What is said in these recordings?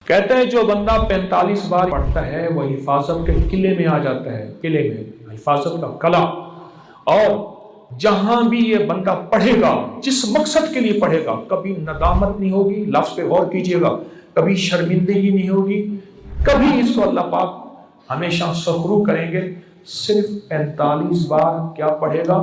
کہتے ہیں جو بندہ 45 بار پڑھتا ہے وہ حفاظت کے قلعے میں آ جاتا ہے، قلعے میں حفاظت کا قلعہ۔ اور جہاں بھی یہ بندہ پڑھے گا، جس مقصد کے لیے پڑھے گا، کبھی ندامت نہیں ہوگی، لفظ پہ غور کیجئے گا، کبھی شرمندگی نہیں ہوگی، کبھی اس کو اللہ پاک ہمیشہ سخرو کریں گے۔ صرف 45 بار کیا پڑھے گا؟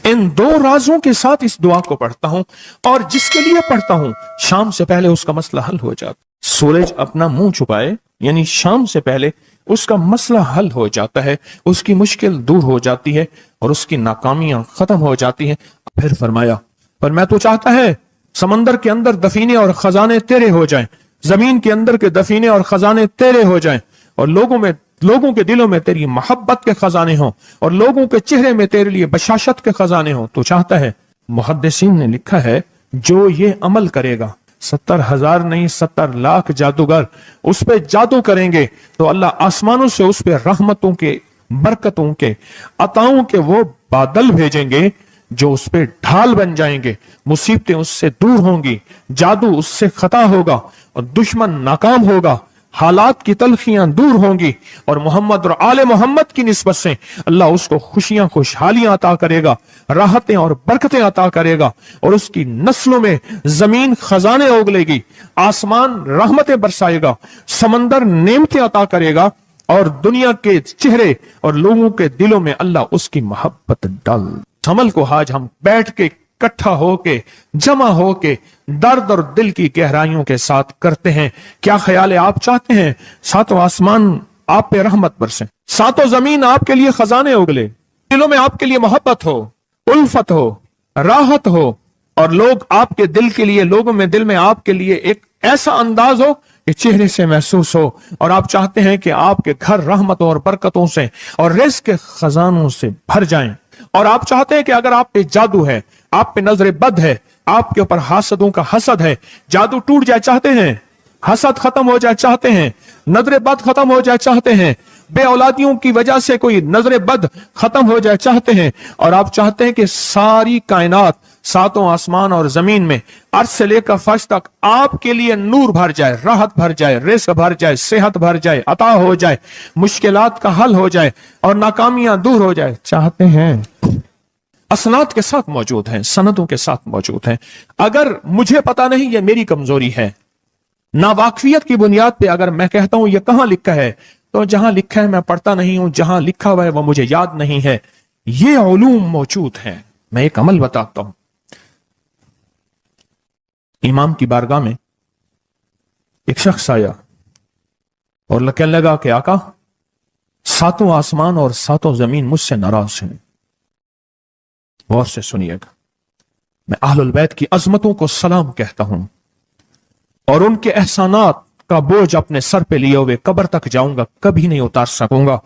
ان دو رازوں کے ساتھ اس دعا کو پڑھتا ہوں، اور جس کے لیے پڑھتا ہوں شام سے پہلے اس کا مسئلہ حل ہو جاتا۔ سورج اپنا منہ چھپائے یعنی شام سے پہلے اس کا مسئلہ حل ہو جاتا ہے، اس کی مشکل دور ہو جاتی ہے اور اس کی ناکامیاں ختم ہو جاتی ہیں۔ پھر فرمایا، پر میں تو چاہتا ہے سمندر کے اندر دفینے اور خزانے تیرے ہو جائیں، زمین کے اندر کے دفینے اور خزانے تیرے ہو جائیں، اور لوگوں کے دلوں میں تیری محبت کے خزانے ہوں، اور لوگوں کے چہرے میں تیرے لیے بشاشت کے خزانے ہوں۔ تو چاہتا ہے، محدثین نے لکھا ہے، جو یہ عمل کرے گا، 70,000 نہیں 70 لاکھ جادوگر اس پہ جادو کریں گے تو اللہ آسمانوں سے اس پہ رحمتوں کے، برکتوں کے، عطاؤں کے وہ بادل بھیجیں گے جو اس پہ ڈھال بن جائیں گے، مصیبتیں اس سے دور ہوں گی، جادو اس سے خطا ہوگا اور دشمن ناکام ہوگا، حالات کی تلخیاں دور ہوں گی، اور محمد اور آل محمد کی نسبت سے اللہ اس کو خوشیاں، خوشحالیاں عطا کرے گا، راحتیں اور برکتیں عطا کرے گا، اور اس کی نسلوں میں زمین خزانے اگلے گی، آسمان رحمتیں برسائے گا، سمندر نعمتیں عطا کرے گا، اور دنیا کے چہرے اور لوگوں کے دلوں میں اللہ اس کی محبت ڈال۔ عمل کو آج ہم بیٹھ کے اکٹھا ہو کے، جمع ہو کے، درد اور دل کی گہرائیوں کے ساتھ کرتے ہیں۔ کیا خیال ہے؟ آپ چاہتے ہیں ساتوں آسمان آپ پہ رحمت برسیں، ساتوں زمین آپ کے لیے خزانے اگلے، دلوں میں آپ کے لیے محبت ہو، الفت ہو، راحت ہو، اور لوگ آپ کے دل کے لیے، لوگوں میں دل میں آپ کے لیے ایک ایسا انداز ہو کہ چہرے سے محسوس ہو، اور آپ چاہتے ہیں کہ آپ کے گھر رحمتوں اور برکتوں سے اور رزق کے خزانوں سے بھر جائیں، اور آپ چاہتے ہیں کہ اگر آپ پہ جادو ہے، آپ پہ نظر بد ہے، آپ کے اوپر حاسدوں کا حسد ہے، جادو ٹوٹ جائے چاہتے ہیں، حسد ختم ہو جائے چاہتے ہیں، نظر بد ختم ہو جائے چاہتے ہیں، بے اولادیوں کی وجہ سے کوئی نظر بد ختم ہو جائے چاہتے ہیں، اور آپ چاہتے ہیں کہ ساری کائنات، ساتوں آسمان اور زمین میں، عرش سے لے کر فرش تک آپ کے لیے نور بھر جائے، راحت بھر جائے، رزق بھر جائے، صحت بھر جائے، عطا ہو جائے، مشکلات کا حل ہو جائے اور ناکامیاں دور ہو جائے چاہتے ہیں۔ اسناد کے ساتھ موجود ہیں، سندوں کے ساتھ موجود ہیں۔ اگر مجھے پتا نہیں، یہ میری کمزوری ہے، ناواقفیت کی بنیاد پہ اگر میں کہتا ہوں یہ کہاں لکھا ہے، تو جہاں لکھا ہے میں پڑھتا نہیں ہوں، جہاں لکھا ہوا ہے وہ مجھے یاد نہیں ہے۔ یہ علوم موجود ہیں۔ میں ایک عمل بتاتا ہوں۔ امام کی بارگاہ میں ایک شخص آیا اور کہنے لگا کہ آقا، ساتوں آسمان اور ساتوں زمین مجھ سے ناراض ہیں۔ غور سے سنیے گا، میں اہل البیت کی عظمتوں کو سلام کہتا ہوں، اور ان کے احسانات کا بوجھ اپنے سر پہ لیے ہوئے قبر تک جاؤں گا، کبھی نہیں اتار سکوں گا۔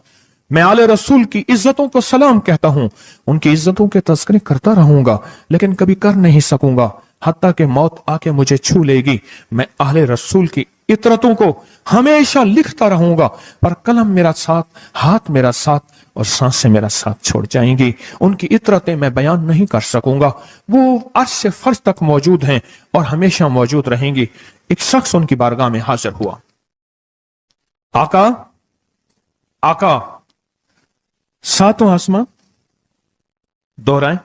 میں آل رسول کی عزتوں کو سلام کہتا ہوں، ان کی عزتوں کے تذکرے کرتا رہوں گا، لیکن کبھی کر نہیں سکوں گا، حتیٰ کہ موت آ کے مجھے چھو لے گی۔ میں اہل رسول کی عطرتوں کو ہمیشہ لکھتا رہوں گا، پر قلم میرا ساتھ، ہاتھ میرا ساتھ اور سانسیں میرا ساتھ چھوڑ جائیں گی۔ ان کی عطرتیں میں بیان نہیں کر سکوں گا، وہ عرش سے فرش تک موجود ہیں اور ہمیشہ موجود رہیں گی۔ ایک شخص ان کی بارگاہ میں حاضر ہوا۔ آقا، آقا، ساتوں آسمان دہرائیں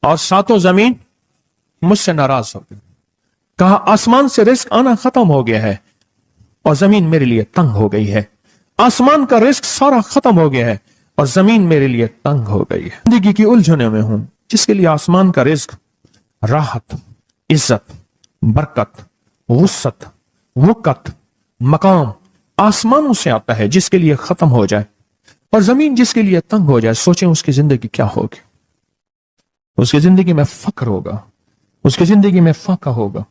اور ساتوں زمین مجھ سے ناراض ہو گئی۔ کہا، آسمان سے رزق آنا ختم ہو گیا ہے اور زمین میرے لیے تنگ ہو گئی ہے۔ آسمان کا رزق سارا ختم ہو گیا ہے اور زمین میرے لیے تنگ ہو گئی ہے۔ زندگی کی الجھنوں میں ہوں، جس کے لیے آسمان کا رزق، راحت، عزت، برکت، وسعت، وقت، مقام آسمانوں سے آتا ہے، جس کے لیے ختم ہو جائے، اور زمین جس کے لیے تنگ ہو جائے، سوچیں اس کی زندگی کیا ہوگی۔ اس کی زندگی میں فقر ہوگا، اس کی زندگی میں فاقہ ہوگا،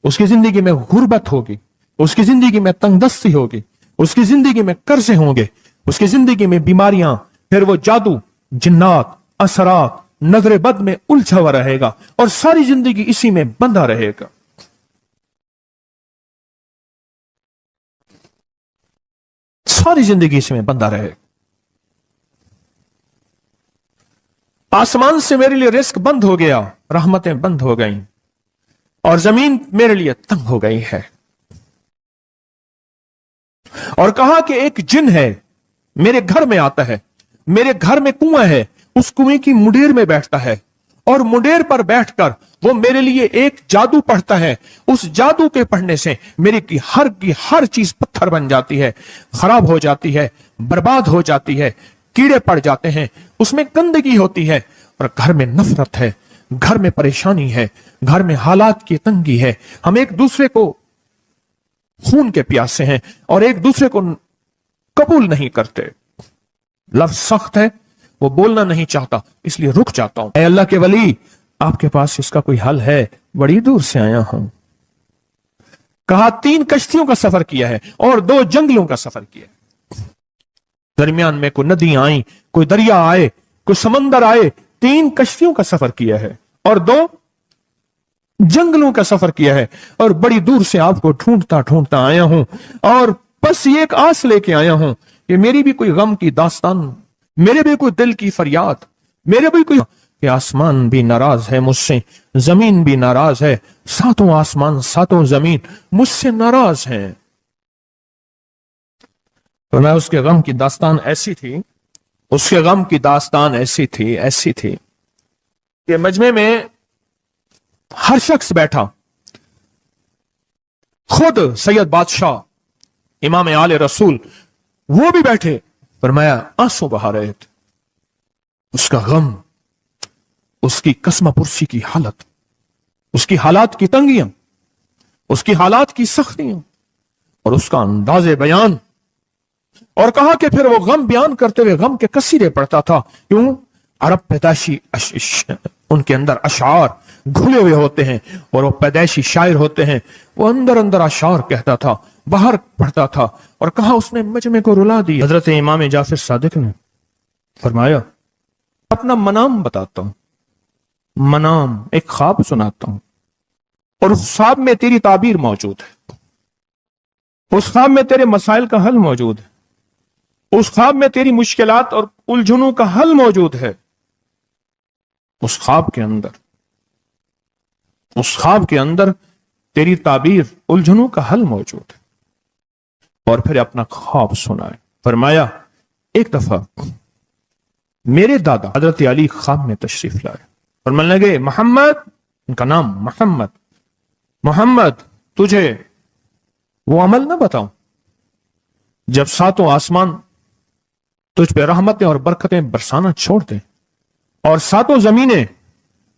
اس کی زندگی میں غربت ہوگی، اس کی زندگی میں تنگ دستی ہوگی، اس کی زندگی میں قرضے ہوں گے، اس کی زندگی میں بیماریاں، پھر وہ جادو، جنات، اثرات، نظر بد میں الجھا ہوا رہے گا، اور ساری زندگی اسی میں بندھا رہے گا۔ ساری زندگی اس میں بندھا رہے گا۔ آسمان سے میرے لیے رزق بند ہو گیا، رحمتیں بند ہو گئیں، اور زمین میرے لیے تنگ ہو گئی ہے۔ اور کہا کہ ایک جن ہے میرے گھر میں آتا ہے, میرے گھر میں کنواں ہے, اس کنویں کی مڈیر میں بیٹھتا ہے اور مڈیر پر بیٹھ کر وہ میرے لیے ایک جادو پڑھتا ہے. اس جادو کے پڑھنے سے میری کی ہر چیز پتھر بن جاتی ہے, خراب ہو جاتی ہے, برباد ہو جاتی ہے, کیڑے پڑ جاتے ہیں, اس میں گندگی ہوتی ہے, اور گھر میں نفرت ہے, گھر میں پریشانی ہے, گھر میں حالات کی تنگی ہے, ہم ایک دوسرے کو خون کے پیاسے ہیں اور ایک دوسرے کو قبول نہیں کرتے. لفظ سخت ہے, وہ بولنا نہیں چاہتا, اس لیے رک جاتا ہوں. اے اللہ کے ولی, آپ کے پاس اس کا کوئی حل ہے؟ بڑی دور سے آیا ہوں. کہا 3 کشتیوں کا سفر کیا ہے اور 2 جنگلوں کا سفر کیا ہے. درمیان میں کوئی ندیاں آئیں, کوئی دریا آئے, کوئی سمندر آئے. 3 کشتیوں کا سفر کیا ہے اور 2 جنگلوں کا سفر کیا ہے, اور بڑی دور سے آپ کو ڈھونڈتا آیا ہوں, اور بس یہ ایک آس لے کے آیا ہوں کہ میری بھی کوئی غم کی داستان, میرے بھی کوئی دل کی فریاد, میرے بھی کوئی, کہ آسمان بھی ناراض ہے مجھ سے, زمین بھی ناراض ہے, 7 آسمان 7 زمین مجھ سے ناراض ہیں. تو میں اس کے غم کی داستان ایسی تھی, اس کے غم کی داستان ایسی تھی کہ مجمع میں ہر شخص بیٹھا, خود سید بادشاہ امام آل رسول وہ بھی بیٹھے. فرمایا آنسو بہا رہے تھے. اس کا غم, اس کی قسم پرسی کی حالت, اس کی حالات کی تنگیاں, اس کی حالات کی سختیاں, اور اس کا انداز بیان. اور کہا کہ پھر وہ غم بیان کرتے ہوئے غم کے قصیدے پڑھتا تھا. کیوں؟ عرب پیدائشی ان کے اندر اشعار گھلے ہوئے ہوتے ہیں, اور وہ پیدائشی شاعر ہوتے ہیں. وہ اندر اشعار کہتا تھا, باہر پڑھتا تھا. اور کہا اس نے مجمع کو رلا دی. حضرت امام جعفر صادق نے فرمایا اپنا منام بتاتا ہوں, منام ایک خواب سناتا ہوں, اور اس خواب میں تیری تعبیر موجود ہے, اس خواب میں تیرے مسائل کا حل موجود ہے, اس خواب میں تیری مشکلات اور الجھنوں کا حل موجود ہے. اس خواب کے اندر تیری تعبیر, الجھنوں کا حل موجود ہے. اور پھر اپنا خواب سنائے. فرمایا ایک دفعہ میرے دادا حضرت علی خواب میں تشریف لائے, فرمانے لگے محمد, ان کا نام محمد, تجھے وہ عمل نہ بتاؤں جب 7 آسمان تجھ پہ رحمتیں اور برکتیں برسانا چھوڑ دیں, اور 7 زمینیں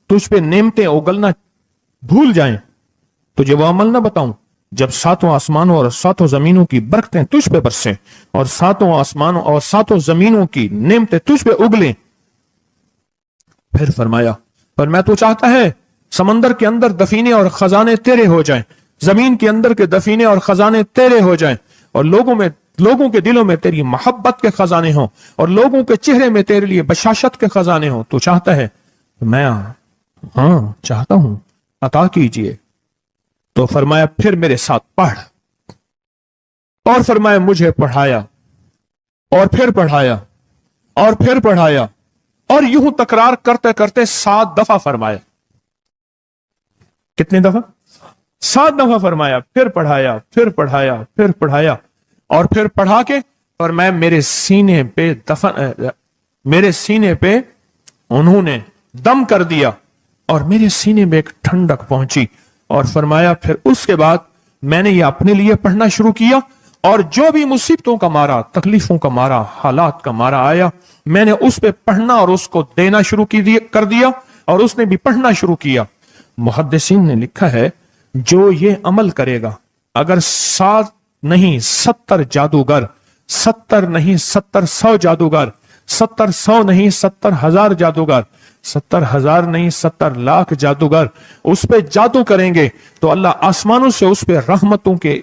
تجھ پہ نعمتیں اگلنا بھول جائیں. تجھے وہ عمل نہ بتاؤں جب 7 آسمانوں اور 7 زمینوں کی برکتیں تجھ پہ برسیں, اور 7 آسمانوں اور 7 زمینوں کی نعمتیں تجھ پہ اگلیں. پھر فرمایا, پر میں تو چاہتا ہے سمندر کے اندر دفینے اور خزانے تیرے ہو جائیں, زمین کے اندر کے دفینے اور خزانے تیرے ہو جائیں, اور لوگوں کے دلوں میں تیری محبت کے خزانے ہوں, اور لوگوں کے چہرے میں تیرے لیے بشاشت کے خزانے ہوں. تو چاہتا ہے؟ میں ہاں چاہتا ہوں, عطا کیجئے. تو فرمایا پھر میرے ساتھ پڑھ, اور فرمایا مجھے پڑھایا, اور پھر پڑھایا, اور پھر پڑھایا, اور یوں تکرار کرتے کرتے 7 دفعہ فرمایا. کتنی دفعہ؟ 7 دفعہ فرمایا. پھر پڑھایا, پھر پڑھایا, پھر پڑھایا, اور پھر پڑھا کے اور میں میرے سینے پہ انہوں نے دم کر دیا, اور میرے سینے میں ایک ٹھنڈک پہنچی. اور فرمایا پھر اس کے بعد میں نے یہ اپنے لیے پڑھنا شروع کیا, اور جو بھی مصیبتوں کا مارا, تکلیفوں کا مارا, حالات کا مارا آیا, میں نے اس پہ پڑھنا اور اس کو دینا شروع کر دیا, اور اس نے بھی پڑھنا شروع کیا. محدثین نے لکھا ہے جو یہ عمل کرے گا, اگر 7 نہیں 70 جادوگر, 70 نہیں 70 جادوگر, 70 نہیں 70,000 جادوگر, 70,000 نہیں 70 لاکھ جادوگر اس پہ جادو کریں گے, تو اللہ آسمانوں سے اس پہ رحمتوں کے,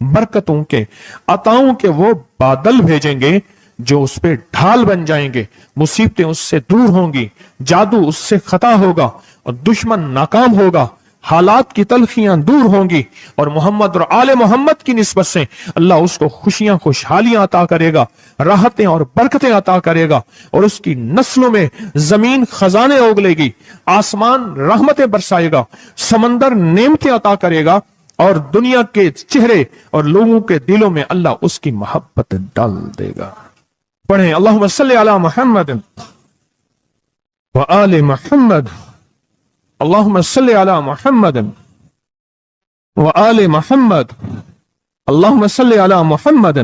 برکتوں کے, عطاؤں کے وہ بادل بھیجیں گے جو اس پہ ڈھال بن جائیں گے. مصیبتیں اس سے دور ہوں گی, جادو اس سے خطا ہوگا, اور دشمن ناکام ہوگا, حالات کی تلخیاں دور ہوں گی, اور محمد اور آل محمد کی نسبت سے اللہ اس کو خوشیاں, خوشحالیاں عطا کرے گا, راحتیں اور برکتیں عطا کرے گا, اور اس کی نسلوں میں زمین خزانے اگلے گی, آسمان رحمتیں برسائے گا, سمندر نعمتیں عطا کرے گا, اور دنیا کے چہرے اور لوگوں کے دلوں میں اللہ اس کی محبت ڈال دے گا. پڑھیں اللہم صلی علی محمد وآل محمد. اللہم صلی علی محمد وآل محمد. اللہم صلی علی محمد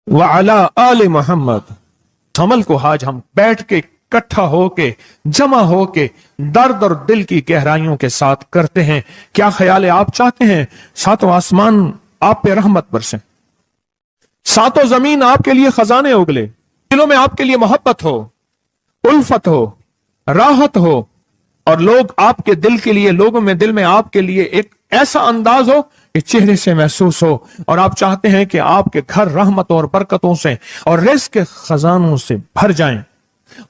وعلی آل محمد. عمل کو آج ہم بیٹھ کے اکٹھا ہو کے جمع ہو کے درد اور دل کی گہرائیوں کے ساتھ کرتے ہیں. کیا خیال ہے؟ آپ چاہتے ہیں ساتوں آسمان آپ پہ رحمت برسیں، ساتوں زمین آپ کے لیے خزانے اگلے، دلوں میں آپ کے لیے محبت ہو، الفت ہو، راحت ہو، اور لوگ آپ کے دل کے لیے، لوگوں میں دل میں آپ کے لیے ایک ایسا انداز ہو کہ چہرے سے محسوس ہو، اور آپ چاہتے ہیں کہ آپ کے گھر رحمتوں اور برکتوں سے اور رزق کے خزانوں سے بھر جائیں،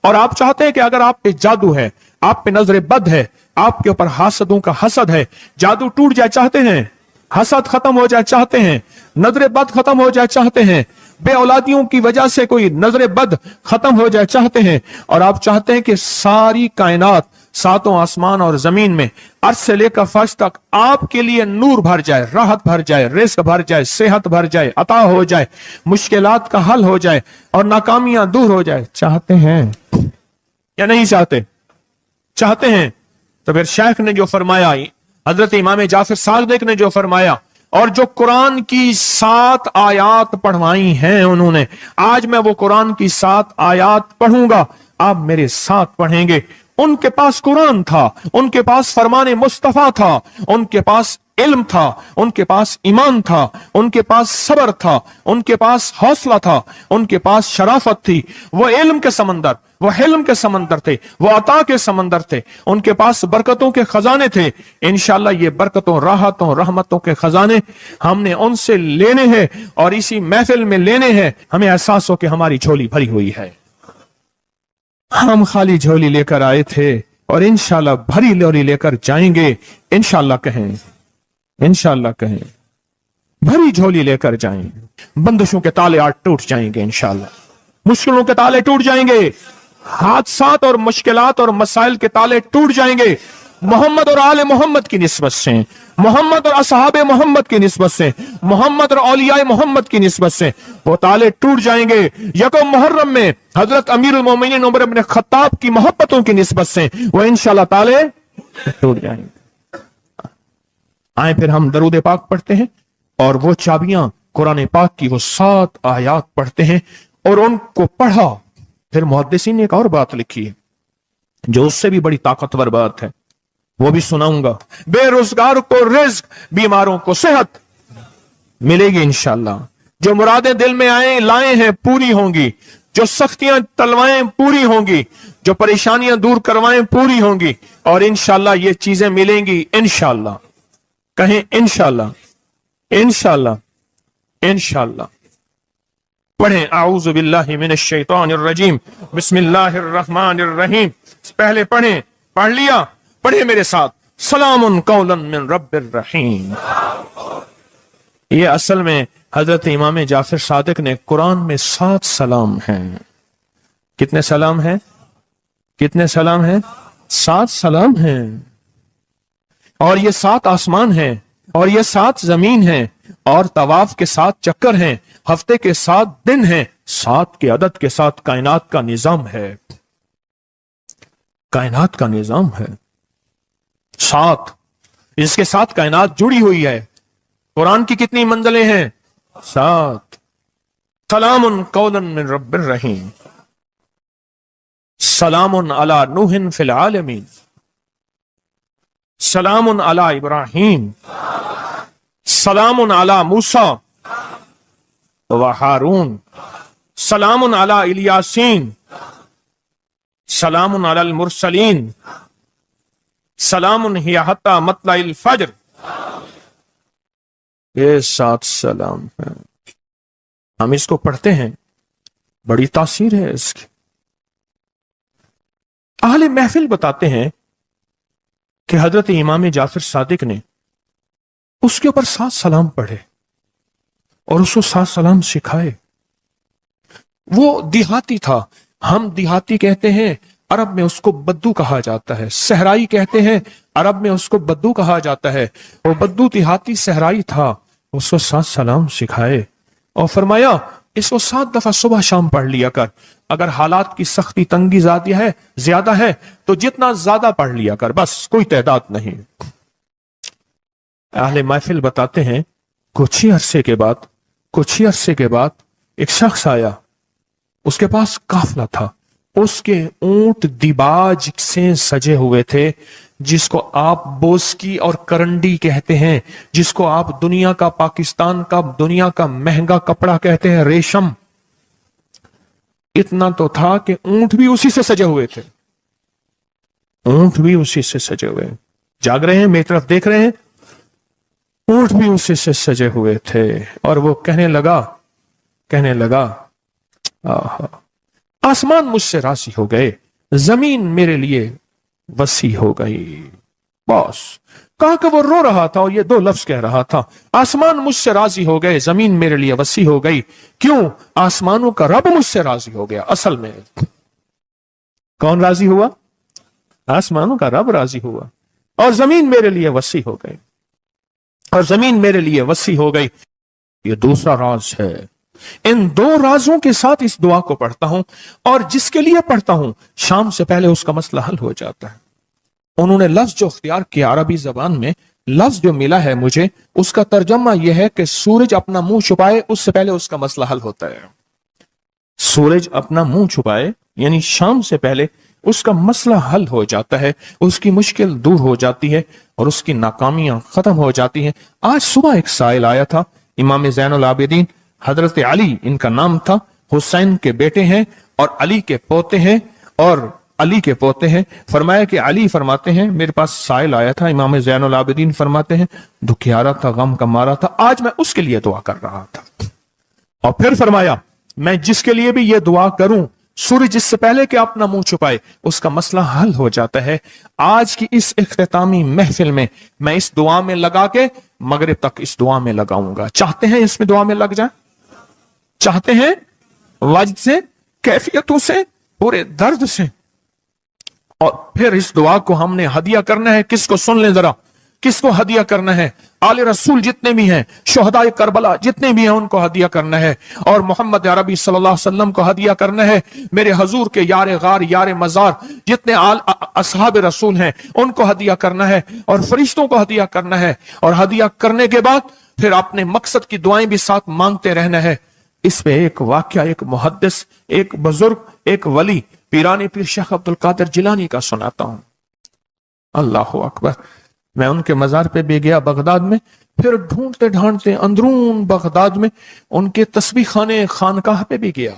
اور آپ چاہتے ہیں کہ اگر آپ پہ جادو ہے، آپ پہ نظر بد ہے، آپ کے اوپر حاسدوں کا حسد ہے، جادو ٹوٹ جائے چاہتے ہیں، حسد ختم ہو جائے چاہتے ہیں، نظر بد ختم ہو جائے چاہتے ہیں، بے اولادیوں کی وجہ سے کوئی نظر بد ختم ہو جائے چاہتے ہیں، اور آپ چاہتے ہیں کہ ساری کائنات، ساتوں آسمان اور زمین میں عرش سے لے کر فرش تک آپ کے لیے نور بھر جائے، راحت بھر جائے، رزق بھر جائے، صحت بھر جائے، عطا ہو جائے، مشکلات کا حل ہو جائے اور ناکامیاں دور ہو جائے، چاہتے ہیں یا نہیں چاہتے؟ چاہتے ہیں. تو پھر شیخ نے جو فرمایا، حضرت امام جعفر صادق نے جو فرمایا، اور جو قرآن کی 7 آیات پڑھوائی ہیں انہوں نے، آج میں وہ قرآن کی 7 آیات پڑھوں گا، آپ میرے ساتھ پڑھیں گے. ان کے پاس قرآن تھا، ان کے پاس فرمان مصطفیٰ تھا، ان کے پاس علم تھا، ان کے پاس ایمان تھا، ان کے پاس صبر تھا، ان کے پاس حوصلہ تھا، ان کے پاس شرافت تھی. وہ علم کے سمندر، وہ حلم کے سمندر تھے، وہ عطا کے سمندر تھے، ان کے پاس برکتوں کے خزانے تھے. انشاءاللہ یہ برکتوں، راحتوں، رحمتوں کے خزانے ہم نے ان سے لینے ہیں اور اسی محفل میں لینے ہیں. ہمیں احساس ہو کہ ہماری جھولی بھری ہوئی ہے، ہم خالی جھولی لے کر آئے تھے اور انشاءاللہ بھری جھولی لے کر جائیں گے. انشاءاللہ کہیں، انشاءاللہ کہیں، بھری جھولی لے کر جائیں گے. بندشوں کے تالے آج ٹوٹ جائیں گے انشاءاللہ، مشکلوں کے تالے ٹوٹ جائیں گے، حادثات اور مشکلات اور مسائل کے تالے ٹوٹ جائیں گے. محمد اور آل محمد کی نسبت سے، محمد اور اصحاب محمد کی نسبت سے، محمد اور اولیاء محمد کی نسبت سے وہ تالے ٹوٹ جائیں گے. یکم محرم میں حضرت امیر المومنین عمر بن خطاب کی محبتوں کی نسبت سے وہ انشاءاللہ تالے ٹوٹ جائیں گے. آئیں پھر ہم درود پاک پڑھتے ہیں اور وہ چابیاں قرآن پاک کی وہ 7 آیات پڑھتے ہیں، اور ان کو پڑھا. پھر محدثین نے ایک اور بات لکھی ہے جو اس سے بھی بڑی طاقتور بات ہے، وہ بھی سناؤں گا. بے روزگار کو رزق، بیماروں کو صحت ملے گی انشاءاللہ. جو مرادیں دل میں لائے ہیں پوری ہوں گی، جو سختیاں تلوائیں پوری ہوں گی، جو پریشانیاں دور کروائیں پوری ہوں گی، اور انشاءاللہ یہ چیزیں ملیں گی انشاءاللہ. کہیں انشاءاللہ، انشاءاللہ، انشاءاللہ. پڑھیں اعوذ باللہ من الشیطان الرجیم، بسم اللہ الرحمن الرحیم. پہلے پڑھیں، پڑھ لیا؟ پڑھیں میرے ساتھ، سلام قولا من رب الرحیم. یہ اصل میں حضرت امام جعفر صادق نے قرآن میں 7 سلام ہیں. کتنے سلام ہیں؟ کتنے سلام ہیں؟ 7 سلام ہیں. اور یہ 7 آسمان ہیں، اور یہ 7 زمین ہیں، اور طواف کے 7 چکر ہیں، ہفتے کے 7 دن ہیں، 7 کے عدد کے ساتھ کائنات کا نظام ہے. کائنات کا نظام ہے 7، اس کے ساتھ کائنات جڑی ہوئی ہے. قرآن کی کتنی منزلیں ہیں؟ 7. سلام قولا من رب الرحیم، سلام علی نوح فی العالمین، سلام علی ابراہیم، سلام علی موسیٰ و ہارون، سلام علی الیاسین، سلام علی المرسلین، سلام ہی حتی مطلع الفجر. یہ 7 سلام ہیں. ہم اس کو پڑھتے ہیں، بڑی تاثیر ہے اس کی. اہل محفل بتاتے ہیں کہ حضرت امام جعفر صادق نے اس کے اوپر 7 سلام پڑھے اور اس کو 7 سلام سکھائے. وہ دیہاتی تھا، ہم دیہاتی کہتے ہیں عرب میں اس کو بدو کہا جاتا ہے، صحرائی کہتے ہیں، عرب میں اس کو بدو کہا جاتا ہے۔ وہ بدو دیہاتی صحرائی تھا، اس کو 7 سلام سکھائے اور فرمایا اس کو 7 دفعہ صبح شام پڑھ لیا کر، اگر حالات کی سختی تنگی زیادہ ہے تو جتنا زیادہ پڑھ لیا کر، بس کوئی تعداد نہیں۔ اہل محفل بتاتے ہیں کچھ ہی عرصے کے بعد ایک شخص آیا، اس کے پاس قافلہ تھا، اس کے اونٹ دیباج سے سجے ہوئے تھے، جس کو آپ بوسکی اور کرنڈی کہتے ہیں، جس کو آپ دنیا کا، پاکستان کا دنیا کا مہنگا کپڑا کہتے ہیں، ریشم۔ اتنا تو تھا کہ اونٹ بھی اسی سے سجے ہوئے تھے، جاگ رہے ہیں، میری طرف دیکھ رہے ہیں، اونٹ بھی اسی سے سجے ہوئے تھے۔ اور وہ کہنے لگا آسمان مجھ سے راضی ہو گئے، زمین میرے لیے وسیع ہو گئی۔ بس کہا کہ وہ رو رہا تھا اور یہ 2 لفظ کہہ رہا تھا، آسمان مجھ سے راضی ہو گئے، زمین میرے لیے وسیع ہو گئی۔ کیوں؟ آسمانوں کا رب مجھ سے راضی ہو گیا۔ اصل میں کون راضی ہوا؟ آسمانوں کا رب راضی ہوا، اور زمین میرے لیے وسیع ہو گئی، یہ دوسرا راز ہے۔ ان 2 رازوں کے ساتھ اس دعا کو پڑھتا ہوں، اور جس کے لیے پڑھتا ہوں شام سے پہلے اس کا مسئلہ حل ہو جاتا ہے۔ انہوں نے لفظ جو اختیار کیا عربی زبان میں، لفظ جو ملا ہے مجھے، اس کا ترجمہ یہ ہے کہ سورج اپنا منہ چھپائے اس سے پہلے اس کا مسئلہ حل ہوتا ہے۔ سورج اپنا منہ چھپائے یعنی شام سے پہلے اس کا مسئلہ حل ہو جاتا ہے، اس کی مشکل دور ہو جاتی ہے اور اس کی ناکامیاں ختم ہو جاتی ہیں۔ آج صبح ایک سائل آیا تھا، امام زین العابدین حضرت علی ان کا نام تھا، حسین کے بیٹے ہیں اور علی کے پوتے ہیں۔ فرمایا کہ علی فرماتے ہیں میرے پاس سائل آیا تھا، امام زین العابدین فرماتے ہیں دکھیارا تھا، غم کا مارا تھا، آج میں اس کے لیے دعا کر رہا تھا۔ اور پھر فرمایا میں جس کے لیے بھی یہ دعا کروں، سورج اس سے پہلے کہ اپنا منہ چھپائے اس کا مسئلہ حل ہو جاتا ہے۔ آج کی اس اختتامی محفل میں میں اس دعا میں لگا کے مغرب تک اس دعا میں لگاؤں گا۔ چاہتے ہیں اس میں دعا میں لگ جائیں؟ چاہتے ہیں وجد سے، کیفیتوں سے، پورے درد سے؟ اور پھر اس دعا کو ہم نے ہدیہ کرنا ہے، کس کو؟ سن لیں ذرا، کس کو ہدیہ کرنا ہے؟ آل رسول جتنے بھی ہیں، شہداء کربلا جتنے بھی ہیں، ان کو ہدیہ کرنا ہے، اور محمد عربی صلی اللہ علیہ وسلم کو ہدیہ کرنا ہے۔ میرے حضور کے یار غار، یار مزار جتنے اصحاب رسول ہیں ان کو ہدیہ کرنا ہے، اور فرشتوں کو ہدیہ کرنا ہے، اور ہدیہ کرنے کے بعد پھر اپنے مقصد کی دعائیں بھی ساتھ مانگتے رہنا ہے۔ اس پہ ایک واقعہ ایک محدث، ایک بزرگ، ایک ولی پیرانی پیر شیخ عبد القادر جیلانی کا سناتا ہوں۔ اللہ اکبر۔ میں ان کے مزار پہ بھی گیا بغداد میں، پھر ڈھونڈتے ڈھانڈتے اندرون بغداد میں ان کے تسبیح خانے خانقاہ پہ بھی گیا،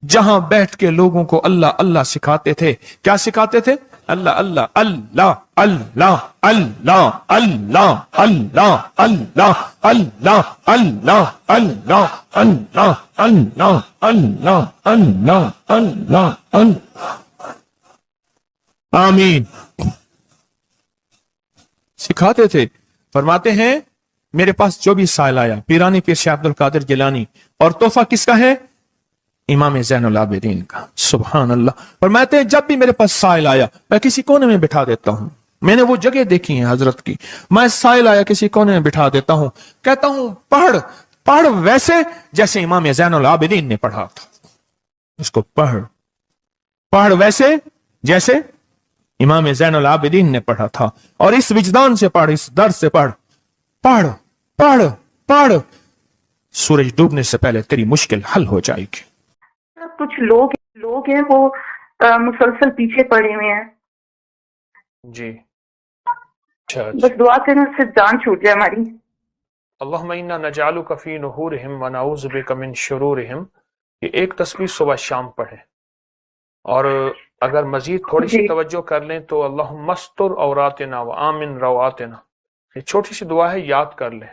جہاں بیٹھ کے لوگوں کو اللہ اللہ سکھاتے تھے۔ کیا سکھاتے تھے؟ اللہ اللہ اللہ اللہ اللہ اللہ اللہ اللہ اللہ اللہ اللہ اللہ اللہ اللہ اللہ اللہ اللہ۔ آمین۔ سکھاتے تھے۔ فرماتے ہیں میرے پاس جو بھی سائل آیا، پیرانی پیر شیخ عبد القادر جیلانی، اور تحفہ کس کا ہے؟ امام زین العابدین کا۔ سبحان اللہ۔ فرماتے ہیں جب بھی میرے پاس سائل آیا میں کسی کونے میں بٹھا دیتا ہوں، میں نے وہ جگہ دیکھی ہیں حضرت کی، میں سائل آیا کسی کونے میں بٹھا دیتا ہوں، کہتا ہوں پڑھ ویسے جیسے امام زین العابدین نے پڑھا تھا، اس کو پڑھ ویسے جیسے امام زین العابدین نے پڑھا تھا، اور اس وجدان سے پڑھ، اس درد سے پڑھ، سورج ڈوبنے سے پہلے تیری مشکل حل ہو جائے گی۔ کچھ لوگ ہیں وہ مسلسل پیچھے پڑے ہوئے ہیں جی، بس دعا کرنا سے جان چھوٹ جائے ہماری۔ اللہم انا نجعلک فی نحورہم ونعوذ بک من شرورہم، یہ ایک تسبیح صبح شام پڑھیں، اور اگر مزید تھوڑی سی توجہ کر لیں تو اللہم استر عوراتنا وآمن رواتنا، یہ چھوٹی سی دعا ہے، یاد کر لیں،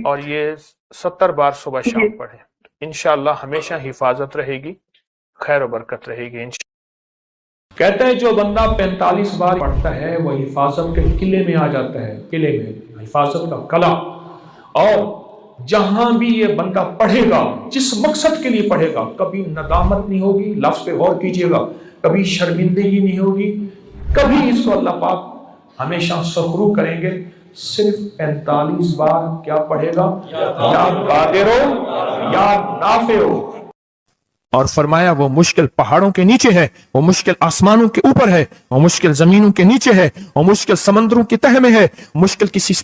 اور یہ 70 بار صبح شام پڑھیں، انشاءاللہ ہمیشہ حفاظت رہے گی، خیر و برکت رہے گی انشاءاللہ۔ کہتے ہیں جو بندہ 45 بار پڑھتا ہے وہ حفاظت کے قلعے میں آ جاتا ہے، قلعے میں، حفاظت کا قلعہ، اور جہاں بھی یہ بندہ پڑھے گا، جس مقصد کے لیے پڑھے گا، کبھی ندامت نہیں ہوگی۔ لفظ پہ غور کیجئے گا، کبھی شرمندگی نہیں ہوگی، کبھی اس کو اللہ پاک ہمیشہ سخرو کریں گے۔ صرف 45 بار کیا پڑھے گا؟ یا قادر ہو یا نافع ہو۔ اور فرمایا وہ مشکل پہاڑوں کے نیچے ہے، وہ مشکل آسمانوں کے اوپر ہے، وہ مشکل زمینوں کے نیچے ہے، وہ مشکل سمندروں کی تہ میں ہے، مشکل کسی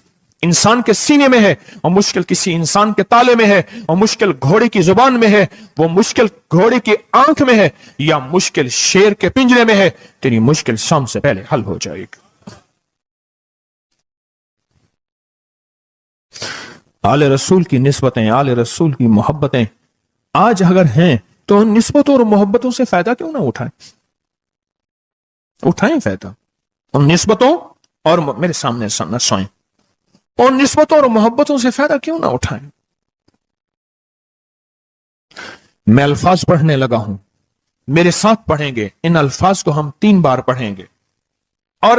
انسان کے سینے میں ہے، وہ مشکل کسی انسان کے تالے میں ہے، وہ مشکل گھوڑے کی زبان میں ہے، وہ مشکل گھوڑے کی آنکھ میں ہے، یا مشکل شیر کے پنجرے میں ہے۔ تیری مشکل شام سے پہلے حل ہو جائے گی۔ آل رسول کی نسبتیں، آل رسول کی محبتیں آج اگر ہیں تو ان نسبتوں اور محبتوں سے فائدہ کیوں نہ اٹھائیں؟ اٹھائیں فائدہ ان نسبتوں اور میرے سامنے نہ سوئیں، ان نسبتوں اور محبتوں سے فائدہ کیوں نہ اٹھائیں؟ میں الفاظ پڑھنے لگا ہوں، میرے ساتھ پڑھیں گے، ان الفاظ کو ہم 3 بار پڑھیں گے، اور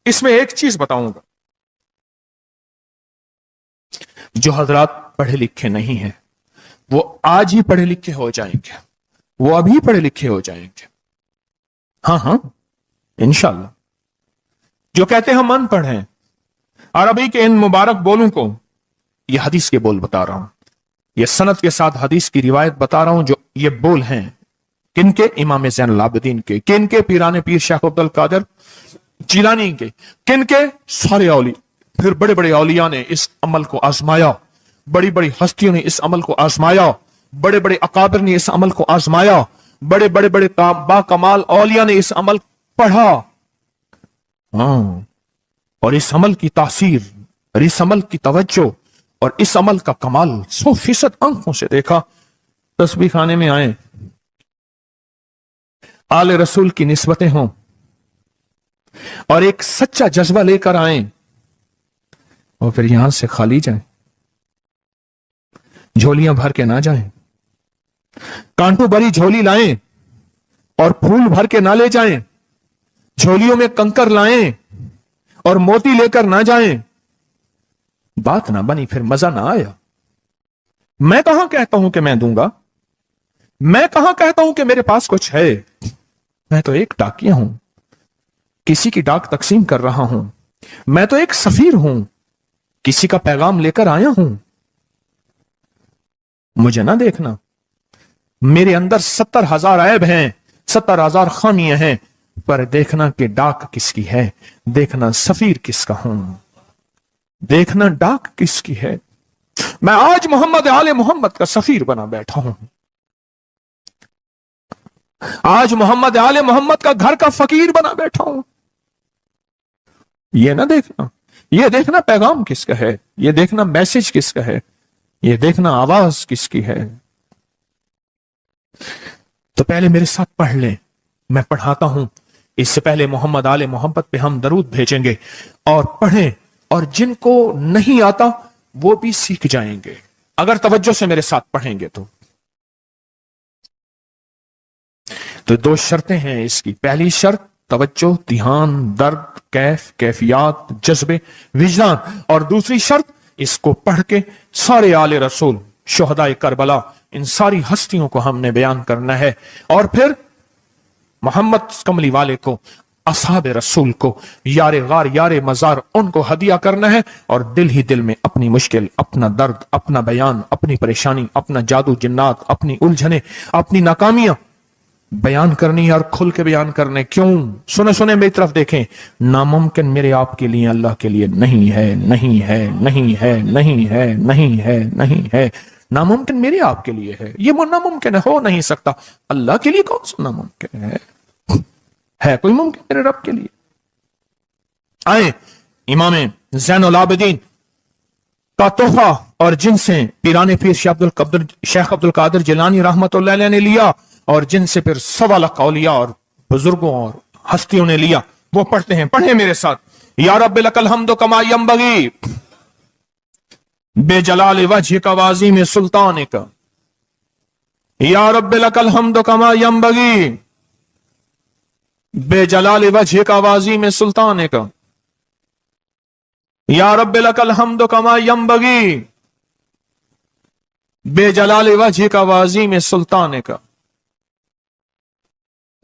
اس میں ایک چیز بتاؤں گا، جو حضرات پڑھے لکھے نہیں ہیں وہ آج ہی پڑھے لکھے ہو جائیں گے، وہ ابھی پڑھے لکھے ہو جائیں گے، ہاں انشاءاللہ۔ جو کہتے ہیں ہم ان پڑھ ہیں، عربی کے ان مبارک بولوں کو، یہ حدیث کے بول بتا رہا ہوں، یہ سند کے ساتھ حدیث کی روایت بتا رہا ہوں، جو یہ بول ہیں کن کے؟ امام زین العابدین کے، کن کے؟ پیران پیر شیخ عبد القادر جیلانی کے، کن کے؟ سارے اولیاء۔ پھر بڑے بڑے اولیاء نے اس عمل کو آزمایا، بڑی بڑی ہستیوں نے اس عمل کو آزمایا، بڑے بڑے اکابر نے اس عمل کو آزمایا، بڑے بڑے بڑے با کمال اولیاء نے اس عمل پڑھا، اور اس عمل کی تاثیر اور اس عمل کی توجہ اور اس عمل کا کمال 100% آنکھوں سے دیکھا۔ تسبیح خانے میں آئیں، آل رسول کی نسبتیں ہوں، اور ایک سچا جذبہ لے کر آئیں، اور پھر یہاں سے خالی جائیں، جھولیاں بھر کے نہ جائیں، کانٹوں بھری جھولی لائیں اور پھول بھر کے نہ لے جائیں، جھولیوں میں کنکر لائیں اور موتی لے کر نہ جائیں، بات نہ بنی، پھر مزہ نہ آیا۔ میں کہاں کہتا ہوں کہ میں دوں گا، میں کہاں کہتا ہوں کہ میرے پاس کچھ ہے، میں تو ایک ڈاکیا ہوں، کسی کی ڈاک تقسیم کر رہا ہوں، میں تو ایک سفیر ہوں، کسی کا پیغام لے کر آیا ہوں۔ مجھے نہ دیکھنا، میرے اندر 70,000 عیب ہیں، 70,000 خامیاں ہیں، پر دیکھنا کہ ڈاک کس کی ہے، دیکھنا سفیر کس کا ہوں، دیکھنا ڈاک کس کی ہے۔ میں آج محمد آل محمد کا سفیر بنا بیٹھا ہوں، آج محمد آل محمد کا گھر کا فقیر بنا بیٹھا ہوں۔ یہ نہ دیکھنا، یہ دیکھنا پیغام کس کا ہے، یہ دیکھنا میسج کس کا ہے، یہ دیکھنا آواز کس کی ہے۔ تو پہلے میرے ساتھ پڑھ لیں، میں پڑھاتا ہوں، اس سے پہلے محمد آل محمد پہ ہم درود بھیجیں گے، اور پڑھیں، اور جن کو نہیں آتا وہ بھی سیکھ جائیں گے اگر توجہ سے میرے ساتھ پڑھیں گے۔ تو 2 شرطیں ہیں اس کی۔ پہلی شرط توجہ، دھیان، درد، کیفیات، جذبے، وجدان، اور دوسری شرط اس کو پڑھ کے سارے آل رسول، شہدائے کربلا، ان ساری ہستیوں کو ہم نے بیان کرنا ہے، اور پھر محمد کملی والے کو، اصحاب رسول کو، یار غار یار مزار، ان کو ہدیہ کرنا ہے، اور دل ہی دل میں اپنی مشکل، اپنا درد، اپنا بیان، اپنی پریشانی، اپنا جادو جنات، اپنی الجھنیں، اپنی ناکامیاں بیان کرنی اور کھل کے بیان کرنے۔ کیوں؟ سنے میری طرف دیکھیں، ناممکن میرے آپ کے لیے اللہ کے لیے نہیں ہے، نہیں ہے، نہیں ہے، نہیں ہے، نہیں ہے، نہیں ہے۔ ناممکن میرے آپ کے لیے ہے، یہ وہ ناممکن ہو نہیں سکتا۔ اللہ کے لیے کون سا ناممکن ہے کوئی ممکن میرے رب کے لیے؟ آئیں، امام زین العابدین کا تحفہ، اور جن سے پیران پیر شیخ عبد القادر جیلانی رحمت اللہ علیہ نے لیا، اور جن سے پھر 1.25 لاکھ اولیاء اور بزرگوں اور ہستیوں نے لیا، وہ پڑھتے ہیں۔ پڑھیں میرے ساتھ، یا رب لک الحمد کما ینبغی بے جلال وجہ کا وعظیم سلطان کا، یا رب لک الحمد کما ینبغی بے جلال وجہ کا وعظیم سلطان کا، یا رب لک الحمد کما ینبغی بے جلال وجہ کا وعظیم سلطان کا۔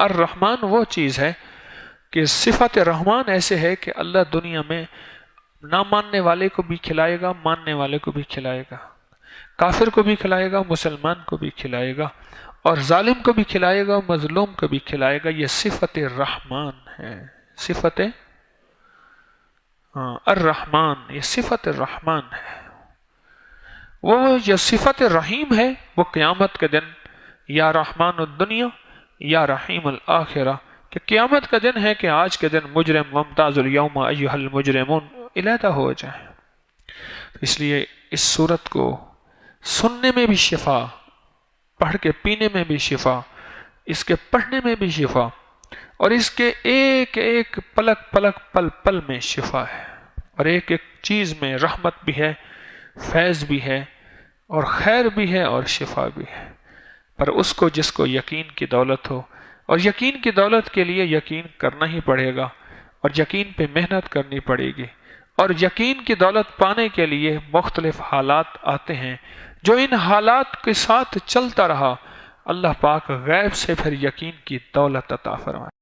الرحمن وہ چیز ہے کہ صفت رحمان ایسے ہے کہ اللہ دنیا میں نہ ماننے والے کو بھی کھلائے گا، ماننے والے کو بھی کھلائے گا، کافر کو بھی کھلائے گا، مسلمان کو بھی کھلائے گا، اور ظالم کو بھی کھلائے گا، مظلوم کو بھی کھلائے گا۔ یہ صفت رحمان ہے، صفت الرحمن، یہ صفت الرحمن ہے۔ وہ جو صفت رحیم ہے وہ قیامت کے دن یا رحمان الدنیا یا رحیم الآخرہ، کہ قیامت کا دن ہے کہ آج کے دن مجرم ممتاز الیوم ایھا المجرمون علیحدہ ہو جائیں۔ اس لیے اس صورت کو سننے میں بھی شفا، پڑھ کے پینے میں بھی شفا، اس کے پڑھنے میں بھی شفا، اور اس کے ایک ایک پلک پلک پل پل میں شفا ہے، اور ایک ایک چیز میں رحمت بھی ہے، فیض بھی ہے، اور خیر بھی ہے، اور شفا بھی ہے۔ پر اس کو جس کو یقین کی دولت ہو، اور یقین کی دولت کے لیے یقین کرنا ہی پڑے گا، اور یقین پہ محنت کرنی پڑے گی، اور یقین کی دولت پانے کے لیے مختلف حالات آتے ہیں، جو ان حالات کے ساتھ چلتا رہا اللہ پاک غیب سے پھر یقین کی دولت عطا فرمائے۔